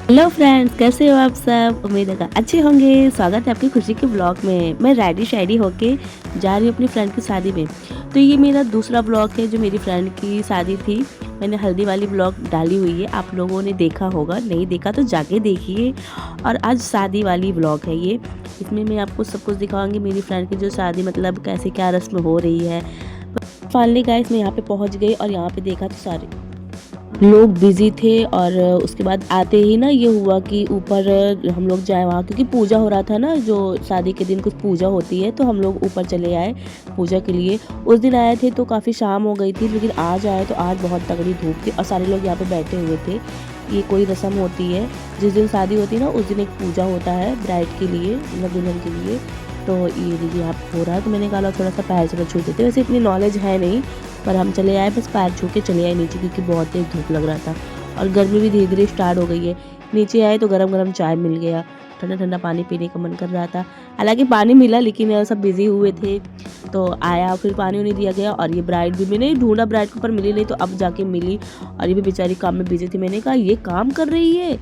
Hello friends, कैसे हो आप सब। उम्मीद है अच्छे होंगे। स्वागत है आपकी खुशी के ब्लॉग में। मैं रेडी शेडी होके जा रही हूँ अपनी फ्रेंड की शादी में। तो ये मेरा दूसरा ब्लॉग है जो मेरी फ्रेंड की शादी थी। मैंने हल्दी वाली ब्लॉग डाली हुई है, आप लोगों ने देखा होगा, नहीं देखा तो जाके देखिए। और आज शादी वाली ब्लॉग है ये। इसमें मैं आपको सब कुछ दिखाऊंगी, मेरी फ्रेंड की जो शादी मतलब कैसे क्या रस्म हो रही है। फाइनली गाइस मैं यहाँ पे पहुँच गई और यहाँ पे देखा तो सारे लोग बिजी थे। और उसके बाद आते ही ना ये हुआ कि ऊपर हम लोग जाए वहाँ, क्योंकि पूजा हो रहा था ना, जो शादी के दिन कुछ पूजा होती है, तो हम लोग ऊपर चले आए पूजा के लिए। उस दिन आए थे तो काफ़ी शाम हो गई थी, लेकिन आज आए तो आज बहुत तगड़ी धूप थी और सारे लोग यहाँ पे बैठे हुए थे। ये कोई रस्म होती है, जिस दिन शादी होती है ना उस दिन एक पूजा होता है ब्राइड के लिए, मतलब दुल्हन के लिए। तो ये देखिए यहाँ हो रहा है, तो मैंने कहा थोड़ा सा पैर से छू देते। वैसे इतनी नॉलेज है नहीं, पर हम चले आए, बस पैर छू के चले आए नीचे, क्योंकि बहुत तेज धूप लग रहा था और गर्मी भी धीरे धीरे स्टार्ट हो गई है। नीचे आए तो गरम गरम चाय मिल गया, ठंडा ठंडा पानी पीने का मन कर रहा था। हालांकि पानी मिला, लेकिन सब बिजी हुए थे तो आया, फिर पानी उन्हें दिया गया। और ये ब्राइड भी मैंने ढूंढा, ब्राइड को पर मिली नहीं, तो अब जाके मिली। और ये भी बेचारी काम में बिजी थी। मैंने कहा ये काम कर रही है,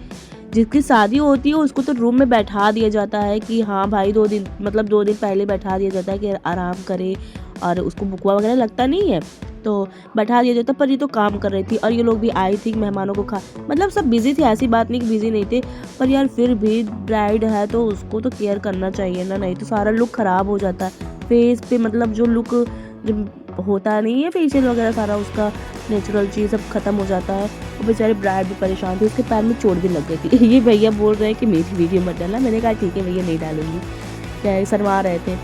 जिसकी शादी होती है उसको तो रूम में बैठा दिया जाता है कि हाँ भाई 2 दिन, मतलब 2 दिन पहले बैठा दिया जाता है कि आराम करे, और उसको बुकवा वगैरह लगता नहीं है तो बैठा दिया जाता। पर ये तो काम कर रही थी और ये लोग भी आई थी मेहमानों को मतलब सब बिजी थे, ऐसी बात नहीं कि बिजी नहीं थे, पर यार फिर भी ब्राइड है तो उसको तो केयर करना चाहिए ना, नहीं तो सारा लुक खराब हो जाता है फेस पे। मतलब जो लुक जो होता नहीं है फेशियल वगैरह, सारा उसका नेचुरल चीज़ सब खत्म हो जाता है। वो बेचारे ब्राइड भी परेशान थी, उसके पैर में चोट भी लग गई थी। ये भैया बोल रहे हैं कि मेरी वीडियो मत डालना। मैंने कहा ठीक है भैया नहीं डालूंगी, क्या शर्मा रहे थे।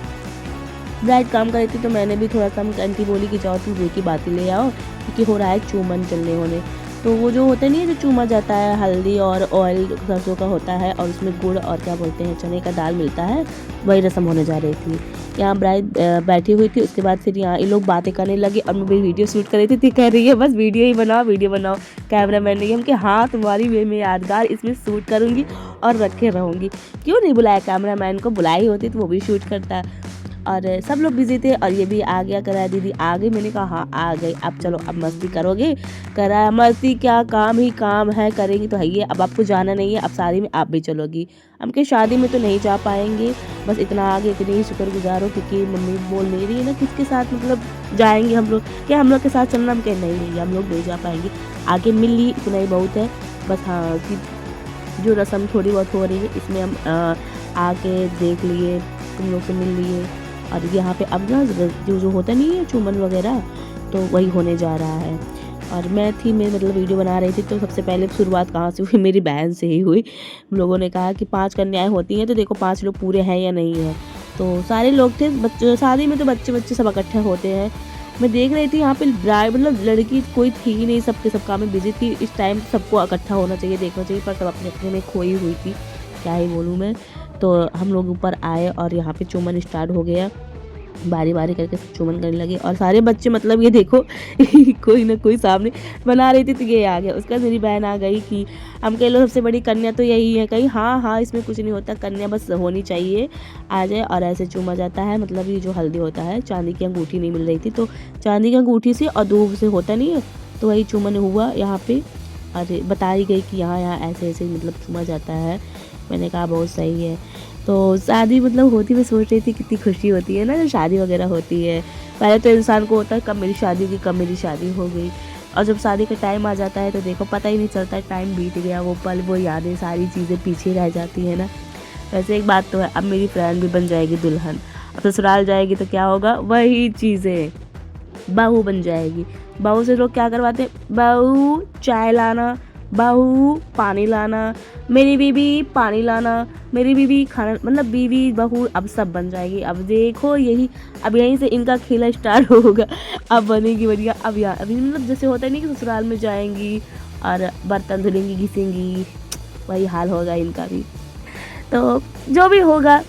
ब्राइड काम कर रही थी तो मैंने भी थोड़ा सा आंटी बोली कि जाओ तुम की बातें ले आओ, क्योंकि हो रहा है चूमन चलने होने। तो वो जो होता नहीं है, जो चूमा जाता है, हल्दी और ऑयल सरसों का होता है और उसमें गुड़ और क्या बोलते हैं चने का दाल मिलता है, वही रस्म होने जा रही थी। यहाँ ब्राइड बैठी हुई थी, उसके बाद फिर यहाँ ये लोग बातें करने लगे और मैं भी वीडियो शूट कर रही थी। कह रही है बस वीडियो ही बनाओ, वीडियो बनाओ। कैमरा मैन ने हम कि हाँ तुम्हारी वे में यादगार इसमें शूट करूँगी और रखे रहूँगी। क्यों नहीं बुलाया कैमरा मैन को, बुलाई होती तो वो भी शूट करता। और सब लोग बिजी थे और ये भी आ गया, करा दीदी आ गई। मैंने कहा हाँ आ गई, अब चलो अब मस्ती करोगे। करा मस्ती क्या, काम ही काम है, करेंगी तो है ये। अब आपको जाना नहीं है, अब शादी में आप भी चलोगी। हम के शादी में तो नहीं जा पाएंगे, बस इतना आगे इतनी ही शुक्रगुजार हो, क्योंकि मम्मी बोल नहीं रही है ना किसके साथ मतलब जाएंगे हम लोग, क्या हम लोग के साथ चलना। हम कह नहीं हम लोग नहीं जा पाएंगे, आगे मिल ली इतना ही बहुत है। बस हाँ कि जो रस्म थोड़ी बहुत हो रही है इसमें हम आके देख लिए, तुम लोग से मिल लिए। और यहाँ पे अब ना जो होता नहीं है चूमन वगैरह, तो वही होने जा रहा है। और मैं मतलब वीडियो बना रही थी, तो सबसे पहले शुरुआत कहाँ से हुई, मेरी बहन से ही हुई। हम लोगों ने कहा कि 5 कन्याएं होती हैं, तो देखो 5 लोग पूरे हैं या नहीं है। तो सारे लोग थे, बच्चे शादी में तो बच्चे बच्चे सब इकट्ठे होते हैं। मैं देख रही थी यहाँ पे ब्राइड मतलब लड़की कोई थी ही नहीं, सबके सब काम में बिजी थी। इस टाइम सबको इकट्ठा होना चाहिए, देखना चाहिए, पर सब अपने अपने में खोई हुई थी, क्या ही बोलूँ मैं। तो हम लोग ऊपर आए और यहाँ पे चुमन स्टार्ट हो गया, बारी बारी करके चुमन करने लगे। और सारे बच्चे मतलब ये देखो कोई ना कोई सामने बना रही थी तो ये आ गया। उसका मेरी बहन आ गई कि हम कह लो सबसे बड़ी कन्या तो यही है, कहीं हाँ हाँ इसमें कुछ नहीं होता, कन्या बस होनी चाहिए आ जाए। और ऐसे चूमा जाता है, मतलब ये जो हल्दी होता है, चांदी की अंगूठी नहीं मिल रही थी तो चांदी की अंगूठी से और दूब से होता नहीं है, तो वही चुमन हुआ यहाँ पे। और बताई गई कि यहाँ यहाँ ऐसे ऐसे मतलब चूमा जाता है। मैंने कहा बहुत सही है। तो शादी मतलब होती, मैं सोच रही थी कितनी खुशी होती है ना जब शादी वगैरह होती है। पहले तो इंसान को होता है कब मेरी शादी होगी, कब मेरी शादी हो गई। और जब शादी का टाइम आ जाता है तो देखो पता ही नहीं चलता, टाइम बीत गया, वो पल वो यादें सारी चीज़ें पीछे रह जाती है ना। वैसे एक बात तो है, अब मेरी फ्रेंड भी बन जाएगी दुल्हन, अब ससुराल जाएगी तो क्या होगा, वही चीज़ें, बहू बन जाएगी। बहू से लोग क्या करवाते हैं, बहू चाय लाना, बहू पानी लाना, मेरी बीवी पानी लाना, मेरी बीवी खाना, मतलब बीवी बहू अब सब बन जाएगी। अब देखो यही, अब यहीं से इनका खेला स्टार्ट होगा। अब बनेगी बढ़िया। अब यार अभी मतलब जैसे होता है नहीं कि ससुराल में जाएंगी और बर्तन धुलेंगी घिसेंगी, वही हाल होगा इनका भी। तो जो भी होगा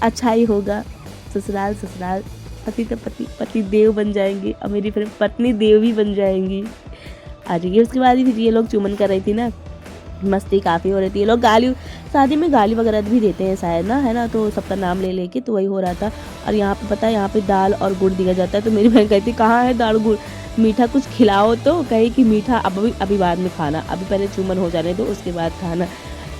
अच्छा ही होगा। ससुराल ससुराल, पति तो पति, पति देव बन जाएंगे और मेरी फिर पत्नी देव भी बन जाएंगी। और ये उसके बाद ही फिर ये लोग चुमन कर रही थी ना, मस्ती काफ़ी हो रही थी। ये लोग गाली, शादी में गाली वगैरह भी देते हैं शायद ना, है ना, तो सबका नाम ले लेके तो वही हो रहा था। और यहाँ पे पता है यहाँ पे दाल और गुड़ दिया जाता है, तो मेरी बहन कहती कहाँ है दाल गुड़, मीठा कुछ खिलाओ, तो कहे कि मीठा अभी अभी बाद में खाना, अभी पहले चुमन हो जाने दो उसके बाद खाना।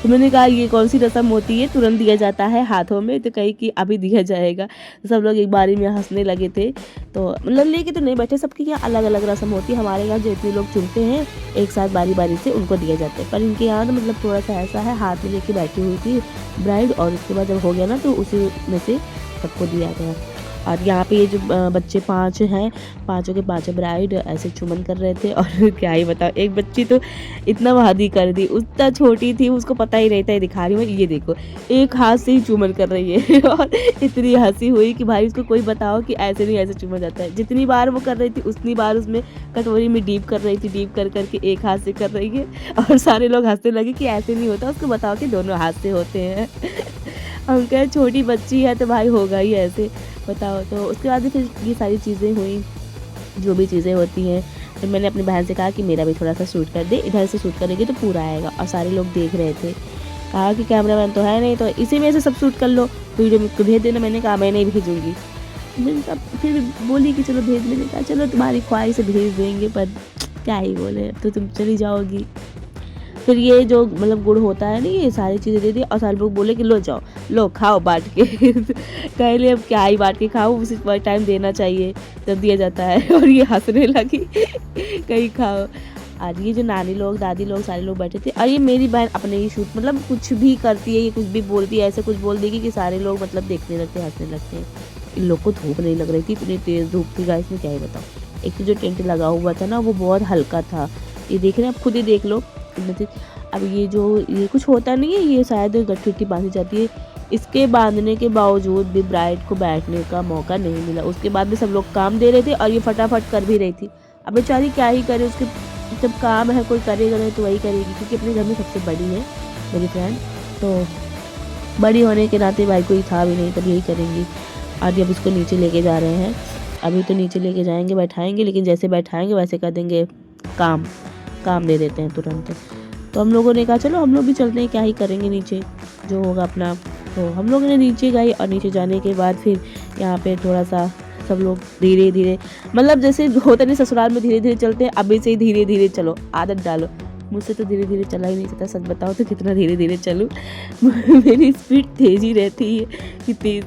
तो मैंने कहा ये कौन सी रस्म होती है, तुरंत दिया जाता है हाथों में, तो कही कि अभी दिया जाएगा। तो सब लोग एक बारी में हंसने लगे थे। तो मतलब लेके तो नहीं बैठे, सबकी यहाँ अलग अलग रस्म होती है। हमारे यहाँ जितने लोग चुनते हैं एक साथ बारी बारी से उनको दिया जाता है, पर इनके यहाँ तो मतलब थोड़ा सा ऐसा है, हाथ में लेके बैठी हुई थी ब्राइड, और उसके बाद जब हो गया ना तो उसी में से सबको दिया गया। और यहाँ पे ये जो बच्चे 5 हैं, पाँचों के पाँचों ब्राइड ऐसे चुमन कर रहे थे। और क्या ही बताओ, एक बच्ची तो इतना वादी कर दी, उतना छोटी थी, उसको पता ही नहीं था ये दिखा रही हूँ, ये देखो एक हाथ से ही चुमन कर रही है। और इतनी हंसी हुई कि भाई उसको कोई बताओ कि ऐसे नहीं, ऐसे चुमा जाता है। जितनी बार वो कर रही थी उतनी बार उसमें कटोरी में डीप कर रही थी, डीप कर करके एक हाथ से कर रही है। और सारे लोग हंसने लगे कि ऐसे नहीं होता, उसको बताओ कि दोनों हाथ से होते हैं। हम कहे छोटी बच्ची है तो भाई होगा ही ऐसे, बताओ। तो उसके बाद फिर ये सारी चीज़ें हुई, जो भी चीज़ें होती हैं। फिर मैंने अपनी बहन से कहा कि मेरा भी थोड़ा सा शूट कर दे, इधर से शूट करेगी तो पूरा आएगा। और सारे लोग देख रहे थे, कहा कि कैमरामैन तो है नहीं, तो इसी में से सब शूट कर लो, वीडियो मुझको भेज देना। मैंने कहा मैं नहीं भेजूँगी। फिर बोली कि चलो भेज, मैंने कहा चलो तुम्हारी ख्वाहिश से भेज देंगे, पर क्या ही बोले, अब तो तुम चली जाओगी। फिर ये जो मतलब गुड़ होता है ना, ये सारी चीज़ें दे दी, और सारे लोग बोले कि लो जाओ, लो खाओ बांट के। कह लिए अब क्या ही बांट के खाओ, उसी टाइम देना चाहिए जब दिया जाता है। और ये हंसने लगी, कहीं खाओ। और ये जो नानी लोग, दादी लोग, सारे लोग बैठे थे। और ये मेरी बहन अपने ही शूट, मतलब कुछ भी करती है, ये कुछ भी बोलती है, ऐसे कुछ बोल देगी कि सारे लोग मतलब देखने लगते हैं, हंसने लगते हैं। इन लोग को धूप नहीं लग रही थी, इतनी तेज़ धूप थी गाइस, में क्या ही बताऊँ। एक तो जो टेंट लगा हुआ था ना वो बहुत हल्का था, ये देख रहे हैं आप, खुद ही देख लो। अब ये कुछ होता नहीं है, ये शायद गठिठी बांधी जाती है, इसके बांधने के बावजूद भी ब्राइड को बैठने का मौका नहीं मिला। उसके बाद भी सब लोग काम दे रहे थे और ये फटाफट कर भी रही थी। अब बेचारी क्या ही करे, उसके जब काम है कोई करेगा नहीं तो वही करेगी, क्योंकि अपने घर में सबसे बड़ी है मेरी फ्रेंड, तो बड़ी होने के नाते भाई कोई था भी नहीं, तब यही करेंगी। आज अब इसको नीचे लेके जा रहे हैं, अभी तो नीचे लेके जाएंगे, बैठाएंगे, लेकिन जैसे बैठाएंगे वैसे कर देंगे काम दे देते हैं तुरंत। तो हम लोगों ने कहा चलो हम लोग भी चलते हैं, क्या ही करेंगे नीचे, जो होगा अपना। तो हम लोगों ने नीचे गए, और नीचे जाने के बाद फिर यहाँ पे थोड़ा सा सब लोग धीरे धीरे, मतलब जैसे होता नहीं ससुराल में धीरे धीरे चलते हैं, अभी से ही धीरे धीरे चलो, आदत डालो। मुझसे तो धीरे धीरे चला ही नहीं जाता, सच बताओ तो कितना धीरे धीरे चलूँ। मेरी स्पीड तेज़ ही रहती है कि तेज़,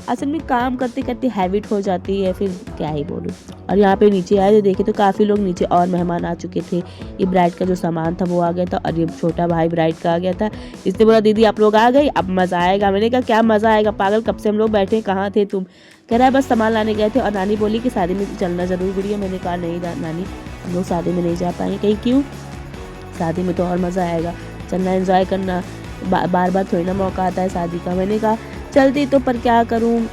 असल में काम करते करते हैबिट हो जाती है, फिर क्या ही बोलूँ। और यहाँ पे नीचे आए तो देखे तो काफ़ी लोग नीचे और मेहमान आ चुके थे। ये ब्राइड का जो सामान था वो आ गया था, और ये छोटा भाई ब्राइड का आ गया था। इसने बोला दीदी आप लोग आ गई, अब मज़ा आएगा। मैंने कहा क्या मज़ा आएगा पागल, कब से हम लोग बैठे, कहाँ थे तुम। कह रहा है बस सामान लाने गए थे, और नानी बोली कि शादी में चलना ज़रूरी है। मैंने कहा नहीं नानी, हम लोग शादी में नहीं जा पाएंगे। कहीं क्यों, शादी में तो और मज़ा आएगा, चलना, एंजॉय करना, बार बार थोड़ी ना मौका आता है शादी का। मैंने कहा चलती तो, पर क्या करूँ,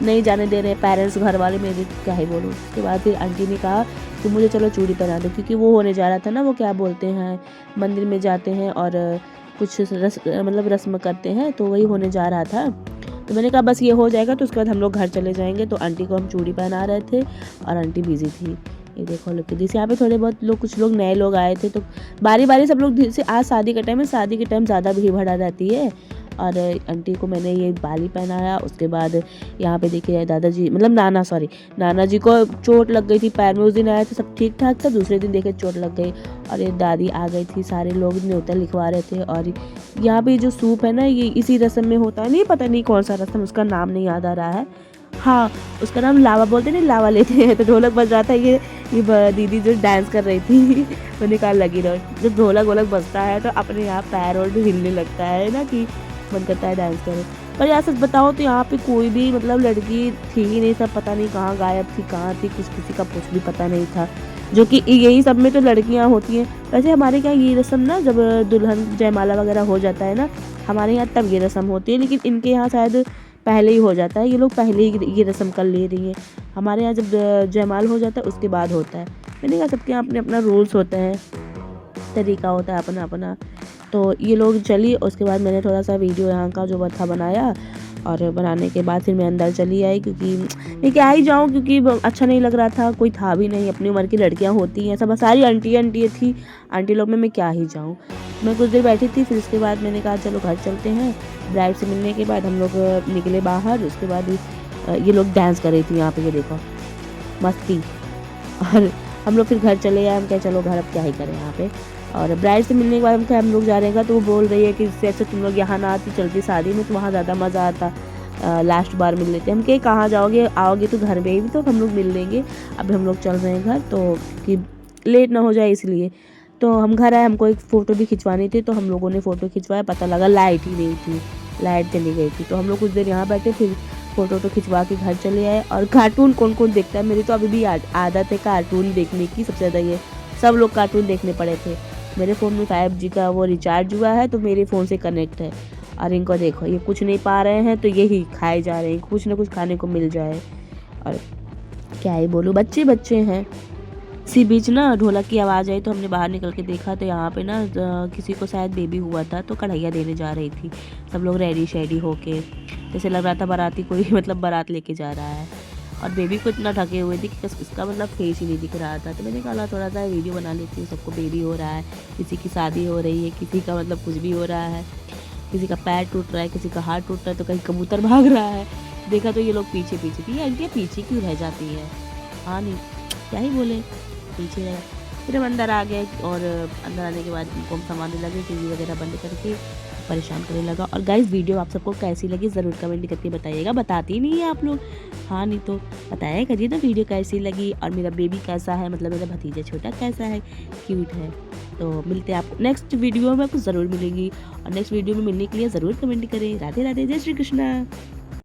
नहीं जाने दे रहे पेरेंट्स, घर वाले मेरे, क्या ही बोलूँ। उसके बाद फिर आंटी ने कहा कि मुझे चलो चूड़ी पहना दो, क्योंकि वो होने जा रहा था ना, वो क्या बोलते हैं, मंदिर में जाते हैं और कुछ मतलब रस्म करते हैं, तो वही होने जा रहा था। तो मैंने कहा बस ये हो जाएगा तो उसके बाद हम लोग घर चले जाएंगे। तो आंटी को हम चूड़ी पहना रहे थे, और आंटी बिजी थी। ये देखो लोग किस, यहाँ पे थोड़े बहुत लोग, कुछ लोग नए लोग आए थे, तो बारी बारी सब लोग से। आज शादी का टाइम है, शादी के टाइम ज़्यादा भीड़ भड़ा रहती है। और आंटी को मैंने ये बाली पहनाया। उसके बाद यहाँ पे देखिए दादाजी, मतलब नाना जी को चोट लग गई थी पैर में। उस दिन आया था सब ठीक ठाक था, दूसरे दिन देखे चोट लग गई, और ये दादी आ गई थी, सारे लोग न्योता लिखवा रहे थे। और यहाँ पे जो सूप है ना, ये इसी रस्म में होता है, नहीं पता नहीं कौन सा रस्म, उसका नाम नहीं याद आ रहा है। हाँ, उसका नाम लावा बोलते नहीं, लावा लेते हैं। तो ढोलक बज रहा था, ये दीदी जो डांस कर रही थी, मैंने कहा लगी रहो। जब ढोलक वोलक बजता है तो अपने यहाँ पैर और हिलने लगता है ना, कि मन करता है डांस करें। पर यार सच बताओ तो यहाँ पे कोई भी मतलब लड़की थी ही नहीं, सब पता नहीं कहाँ गायब थी, कहाँ थी, किसी का कुछ भी पता नहीं था। जो कि यही सब में तो लड़कियाँ होती हैं। वैसे हमारे यहाँ ये रस्म ना, जब दुल्हन जयमाला वगैरह हो जाता है ना, हमारे यहाँ तब ये रस्म होती है, लेकिन इनके यहाँ शायद पहले ही हो जाता है। ये लोग पहले ही ये रस्म कर ले रही हैं। हमारे यहाँ जब जयमाल हो जाता है उसके बाद होता है। मैंने कहा सबके यहाँ अपने अपना रूल्स होते हैं, तरीका होता है अपना अपना। तो ये लोग चली, उसके बाद मैंने थोड़ा सा वीडियो यहाँ का जो था बनाया, और बनाने के बाद फिर मैं अंदर चली आई, क्योंकि मैं क्या ही जाऊँ, क्योंकि अच्छा नहीं लग रहा था, कोई था भी नहीं, अपनी उम्र की लड़कियाँ होती हैं सब, सारी आंटी थी, आंटी लोग में मैं क्या ही जाऊँ। मैं कुछ देर बैठी थी, फिर उसके बाद मैंने कहा चलो घर चलते हैं। ब्राइड से मिलने के बाद हम लोग निकले बाहर। उसके बाद ये लोग डांस कर रही थी यहाँ पे, ये देखो मस्ती। और हम लोग फिर घर चले आए। हम क्या चलो घर, अब क्या ही करें यहाँ पे। और ब्राइड से मिलने के बाद हम लोग जा रहे हैं, तो वो बोल रही है कि इससे अच्छा तुम लोग यहाँ ना आती, चलती शादी में, तो वहाँ ज़्यादा मज़ा आता, लास्ट बार मिल लेते। हम कहे कहाँ जाओगे, आओगे तो घर में ही भी तो हम लोग मिल लेंगे, अभी हम लोग चल रहे हैं घर, तो कि लेट ना हो जाए इसलिए। तो हम घर आए, हमको एक फ़ोटो भी खिंचवानी थी, तो हम लोगों ने फ़ोटो खिंचवाया, पता लगा लाइट ही नहीं थी, लाइट चली गई थी। तो हम लोग कुछ देर यहाँ बैठे, फिर फ़ोटो खिंचवा के घर चले आए। और कार्टून कौन कौन देखता है, मेरी तो अभी भी आदत है कार्टून देखने की सबसे ज़्यादा, ये सब लोग कार्टून देखने पड़े थे। मेरे फ़ोन में 5G का वो रिचार्ज हुआ है, तो मेरे फ़ोन से कनेक्ट है। और इनको देखो, ये कुछ नहीं पा रहे हैं तो यही खाए जा रहे हैं, कुछ ना कुछ खाने को मिल जाए। और क्या ही बोलूँ, बच्चे बच्चे हैं। इसी बीच ना ढोलक की आवाज़ आई, तो हमने बाहर निकल के देखा, तो यहाँ पे ना किसी को शायद बेबी हुआ था, तो कढ़ैया देने जा रही थी। सब लोग रेडी शेडी होके, जैसे लग रहा था बाराती कोई मतलब बारात लेके जा रहा है। और बेबी को इतना ढके हुए थी कि इसका मतलब फेस ही नहीं दिख रहा था। तो मैंने कहा थोड़ा सा वीडियो बना लेती हूँ, सबको बेबी हो रहा है, किसी की शादी हो रही है, किसी का मतलब कुछ भी हो रहा है, किसी का पैर टूट रहा है, किसी का हाथ टूट रहा है, तो कहीं कबूतर भाग रहा है। देखा तो ये लोग पीछे पीछे थी, ये आंटियाँ पीछे क्यों रह जाती है। हाँ नहीं, क्या ही बोले, पीछे रह। फिर हम अंदर आ गए, और अंदर आने के बाद उनको हम सामान लगे, टीवी वगैरह बंद करके परेशान करने लगा। और गाइस वीडियो आप सबको कैसी लगी ज़रूर कमेंट करके बताइएगा, बताती नहीं है आप लोग। हाँ नहीं तो बताया करिए ना वीडियो कैसी लगी, और मेरा बेबी कैसा है, मतलब मेरा भतीजा छोटा कैसा है, क्यूट है। तो मिलते हैं आपको नेक्स्ट वीडियो में, आपको ज़रूर मिलेंगी। और नेक्स्ट वीडियो में मिलने के लिए ज़रूर कमेंट करें। राधे राधे, जय श्री कृष्णा।